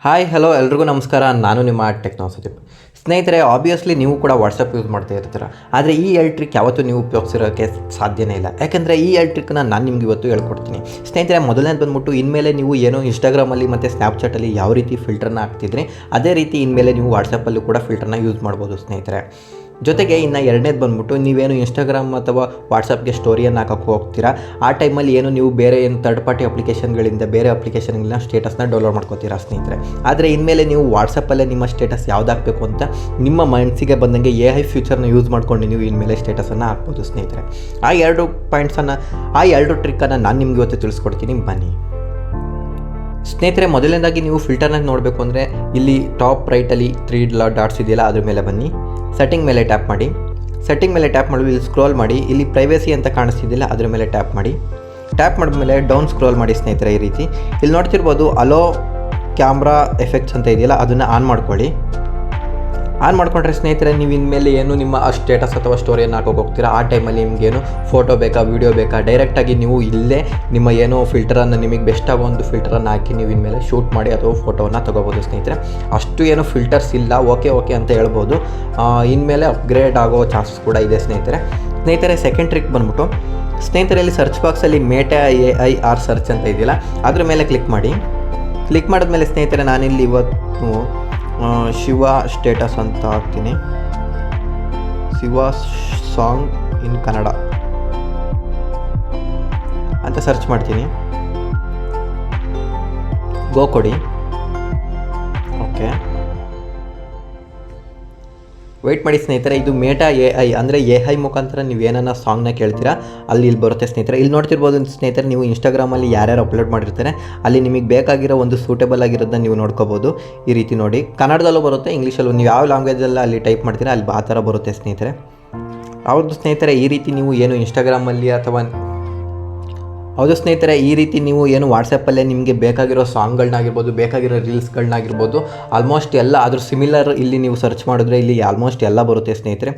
Hi hello ಎಲ್ರಿಗೂ ನಮಸ್ಕಾರ. ನಾನು ನಿಮ್ಮ ಟೆಕ್ನೋ ಸುದೀಪ್. ಸ್ನೇಹಿತರೆ, ಆಬ್ವಿಯಸ್ಲಿ ನೀವು ಕೂಡ ವಾಟ್ಸಪ್ ಯೂಸ್ ಮಾಡ್ತಾ ಇರ್ತೀರ. ಆದರೆ ಈ ಟ್ರಿಕ್ ಯಾವತ್ತೂ ನೀವು ಉಪಯೋಗಿಸಿರೋಕ್ಕೆ ಸಾಧ್ಯನೇ ಇಲ್ಲ. ಯಾಕೆಂದರೆ ಈ ಟ್ರಿಕ್ನ ನಾನು ನಿಮ್ಗೆ ಇವತ್ತು ಹೇಳ್ಕೊಡ್ತೀನಿ. ಸ್ನೇಹಿತರೆ, ಮೊದಲನೇದು ಬಂದ್ಬಿಟ್ಟು ಇನ್ಮೇಲೆ ನೀವು ಏನೋ ಇನ್ಸ್ಟಾಗ್ರಾಮಲ್ಲಿ ಮತ್ತು ಸ್ನ್ಯಾಪ್ಚಾಟಲ್ಲಿ ಯಾವ ರೀತಿ ಫಿಲ್ಟರ್ನ ಹಾಕ್ತಿದ್ರಿ ಅದೇ ರೀತಿ ಇನ್ಮೇಲೆ ನೀವು ವಾಟ್ಸಪ್ಪಲ್ಲೂ ಕೂಡ ಫಿಲ್ಟರ್ನ ಯೂಸ್ ಮಾಡ್ಬೋದು ಸ್ನೇಹಿತರೆ. ಜೊತೆಗೆ ಇನ್ನು ಎರಡನೇದು ಬಂದ್ಬಿಟ್ಟು ನೀವೇನು ಇನ್ಸ್ಟಾಗ್ರಾಮ್ ಅಥವಾ ವಾಟ್ಸಪ್ಗೆ ಸ್ಟೋರಿಯನ್ನು ಹಾಕೋಕ್ಕೆ ಹೋಗ್ತೀರಾ ಆ ಟೈಮಲ್ಲಿ ಏನು ನೀವು ಬೇರೆ ಏನು ಥರ್ಡ್ ಪಾರ್ಟಿ ಅಪ್ಲಿಕೇಶನ್ಗಳಿಂದ ಬೇರೆ ಅಪ್ಲಿಕೇಶನ್ಗಳನ್ನ ಸ್ಟೇಟಸ್ನ ಡೌನ್ಲೋಡ್ ಮಾಡ್ಕೋತೀರಾ ಸ್ನೇಹಿತರೆ. ಆದರೆ ಇನ್ಮೇಲೆ ನೀವು ವಾಟ್ಸಪ್ಪಲ್ಲೇ ನಿಮ್ಮ ಸ್ಟೇಟಸ್ ಯಾವ್ದು ಹಾಕಬೇಕು ಅಂತ ನಿಮ್ಮ ಮನಸ್ಸಿಗೆ ಬಂದಂಗೆ AI ಫ್ಯೂಚರ್ನ ಯೂಸ್ ಮಾಡ್ಕೊಂಡು ನೀವು ಇನ್ಮೇಲೆ ಸ್ಟೇಟಸನ್ನು ಹಾಕ್ಬೋದು ಸ್ನೇಹಿತರೆ. ಆ ಎರಡು ಟ್ರಿಕ್ಕನ್ನು ನಾನು ನಿಮ್ಗೆ ಇವತ್ತು ತಿಳಿಸ್ಕೊಡ್ತೀನಿ, ಬನ್ನಿ ಸ್ನೇಹಿತರೆ. ಮೊದಲನೇದಾಗಿ ನೀವು ಫಿಲ್ಟರ್ನ ನೋಡಬೇಕು ಅಂದರೆ ಇಲ್ಲಿ ಟಾಪ್ ರೈಟಲ್ಲಿ 3 ಡಾಟ್ಸ್ ಇದೆಯಲ್ಲ ಅದ್ರ ಮೇಲೆ ಬನ್ನಿ. ಸೆಟ್ಟಿಂಗ್ ಮೇಲೆ ಟ್ಯಾಪ್ ಮಾಡಿ. ಸೆಟ್ಟಿಂಗ್ ಮೇಲೆ ಟ್ಯಾಪ್ ಮಾಡಿ ಇಲ್ಲಿ ಸ್ಕ್ರೋಲ್ ಮಾಡಿ. ಇಲ್ಲಿ ಪ್ರೈವೇಸಿ ಅಂತ ಕಾಣಿಸ್ತಿದ್ದಿಲ್ಲ ಅದ್ರ ಮೇಲೆ ಟ್ಯಾಪ್ ಮಾಡಿ. ಟ್ಯಾಪ್ ಮಾಡಿದ್ಮೇಲೆ ಡೌನ್ ಸ್ಕ್ರೋಲ್ ಮಾಡಿ ಸ್ನೇಹಿತರೆ. ಈ ರೀತಿ ಇಲ್ಲಿ ನೋಡ್ತಿರ್ಬೋದು ಅಲೋ ಕ್ಯಾಮ್ರಾ ಎಫೆಕ್ಟ್ಸ್ ಅಂತ ಇದೆಯಲ್ಲ ಅದನ್ನು ಆನ್ ಮಾಡ್ಕೊಳ್ಳಿ. ಆನ್ ಮಾಡಿಕೊಂಡ್ರೆ ಸ್ನೇಹಿತರೆ, ನೀವು ಇನ್ಮೇಲೆ ಏನು ನಿಮ್ಮ ಸ್ಟೇಟಸ್ ಅಥವಾ ಸ್ಟೋರಿಯನ್ನು ಹಾಕೋಕೆ ಹೋಗ್ತೀರಾ ಆ ಟೈಮಲ್ಲಿ ನಿಮಗೇನು ಫೋಟೋ ಬೇಕಾ ವಿಡಿಯೋ ಬೇಕಾ ಡೈರೆಕ್ಟಾಗಿ ನೀವು ಇಲ್ಲೇ ನಿಮ್ಮ ಏನೋ ಫಿಲ್ಟರನ್ನು ನಿಮಗೆ ಬೆಸ್ಟ್ ಆಗೋ ಒಂದು ಫಿಲ್ಟರನ್ನು ಹಾಕಿ ನೀವು ಇನ್ಮೇಲೆ ಶೂಟ್ ಮಾಡಿ ಅಥವಾ ಫೋಟೋವನ್ನು ತೊಗೋಬೋದು ಸ್ನೇಹಿತರೆ. ಅಷ್ಟು ಏನು ಫಿಲ್ಟರ್ಸ್ ಇಲ್ಲ, ಓಕೆ ಅಂತ ಹೇಳ್ಬೋದು. ಇನ್ಮೇಲೆ ಅಪ್ಗ್ರೇಡ್ ಆಗೋ ಚಾನ್ಸಸ್ ಕೂಡ ಇದೆ ಸ್ನೇಹಿತರೆ. ಸೆಕೆಂಡ್ ಟ್ರಿಕ್ ಬಂದ್ಬಿಟ್ಟು ಸ್ನೇಹಿತರೆ, ಇಲ್ಲಿ ಸರ್ಚ್ ಬಾಕ್ಸಲ್ಲಿ ಮೇಟಾ AI ಆರ್ ಸರ್ಚ್ ಅಂತ ಇದೆಯಲ್ಲ ಅದ್ರ ಮೇಲೆ ಕ್ಲಿಕ್ ಮಾಡಿ. ಕ್ಲಿಕ್ ಮಾಡಿದ್ಮೇಲೆ ಸ್ನೇಹಿತರೆ, ನಾನಿಲ್ಲಿ ಇವತ್ತು ಶಿವ ಸ್ಟೇಟಸ್ ಅಂತ ಹಾಕ್ತೀನಿ. ಶಿವ ಸಾಂಗ್ ಇನ್ ಕನ್ನಡ ಅಂತ ಸರ್ಚ್ ಮಾಡ್ತೀನಿ. ಗೋ ಕೊಡಿ. ಓಕೆ, ವೆಯ್ಟ್ ಮಾಡಿ ಸ್ನೇಹಿತರೆ. ಇದು ಮೇಟಾ AI ಅಂದರೆ AI ಮುಖಾಂತರ ನೀವು ಏನನ್ನ ಸಾಂಗ್ನ ಕೇಳ್ತೀರಾ ಅಲ್ಲಿ ಬರುತ್ತೆ ಸ್ನೇಹಿತರೆ. ಇಲ್ಲಿ ನೋಡ್ತಿರ್ಬೋದು ಸ್ನೇಹಿತರೆ, ನೀವು ಇನ್ಸ್ಟಾಗ್ರಾಮಲ್ಲಿ ಯಾರ್ಯಾರು ಅಪ್ಲೋಡ್ ಮಾಡಿರ್ತಾರೆ ಅಲ್ಲಿ ನಿಮಗೆ ಬೇಕಾಗಿರೋ ಒಂದು ಸೂಟೇಬಲ್ ಆಗಿರೋದನ್ನ ನೀವು ನೋಡ್ಕೋಬೋದು. ಈ ರೀತಿ ನೋಡಿ, ಕನ್ನಡದಲ್ಲೂ ಬರುತ್ತೆ, ಇಂಗ್ಲೀಷಲ್ಲೂ, ನೀವು ಯಾವ ಲ್ಯಾಂಗ್ವೇಜಲ್ಲಿ ಅಲ್ಲಿ ಟೈಪ್ ಮಾಡ್ತೀರಾ ಅಲ್ಲಿ ಆ ಥರ ಬರುತ್ತೆ ಸ್ನೇಹಿತರೆ. ಹೌದು ಸ್ನೇಹಿತರೆ, ಈ ರೀತಿ ನೀವು ಏನು ಇನ್ಸ್ಟಾಗ್ರಾಮಲ್ಲಿ ಅಥವಾ ಈ ರೀತಿ ನೀವು ಏನು ವಾಟ್ಸಪ್ಪಲ್ಲೇ ನಿಮಗೆ ಬೇಕಾಗಿರೋ ಸಾಂಗ್ಗಳನ್ನಾಗಿರ್ಬೋದು ಬೇಕಾಗಿರೋ ರೀಲ್ಸ್ಗಳನ್ನಾಗಿರ್ಬೋದು ಆಲ್ಮೋಸ್ಟ್ ಎಲ್ಲ ಅದ್ರ ಸಿಮಿಲರ್ ಇಲ್ಲಿ ನೀವು ಸರ್ಚ್ ಮಾಡಿದ್ರೆ ಇಲ್ಲಿ ಆಲ್ಮೋಸ್ಟ್ ಎಲ್ಲ ಬರುತ್ತೆ ಸ್ನೇಹಿತರೆ.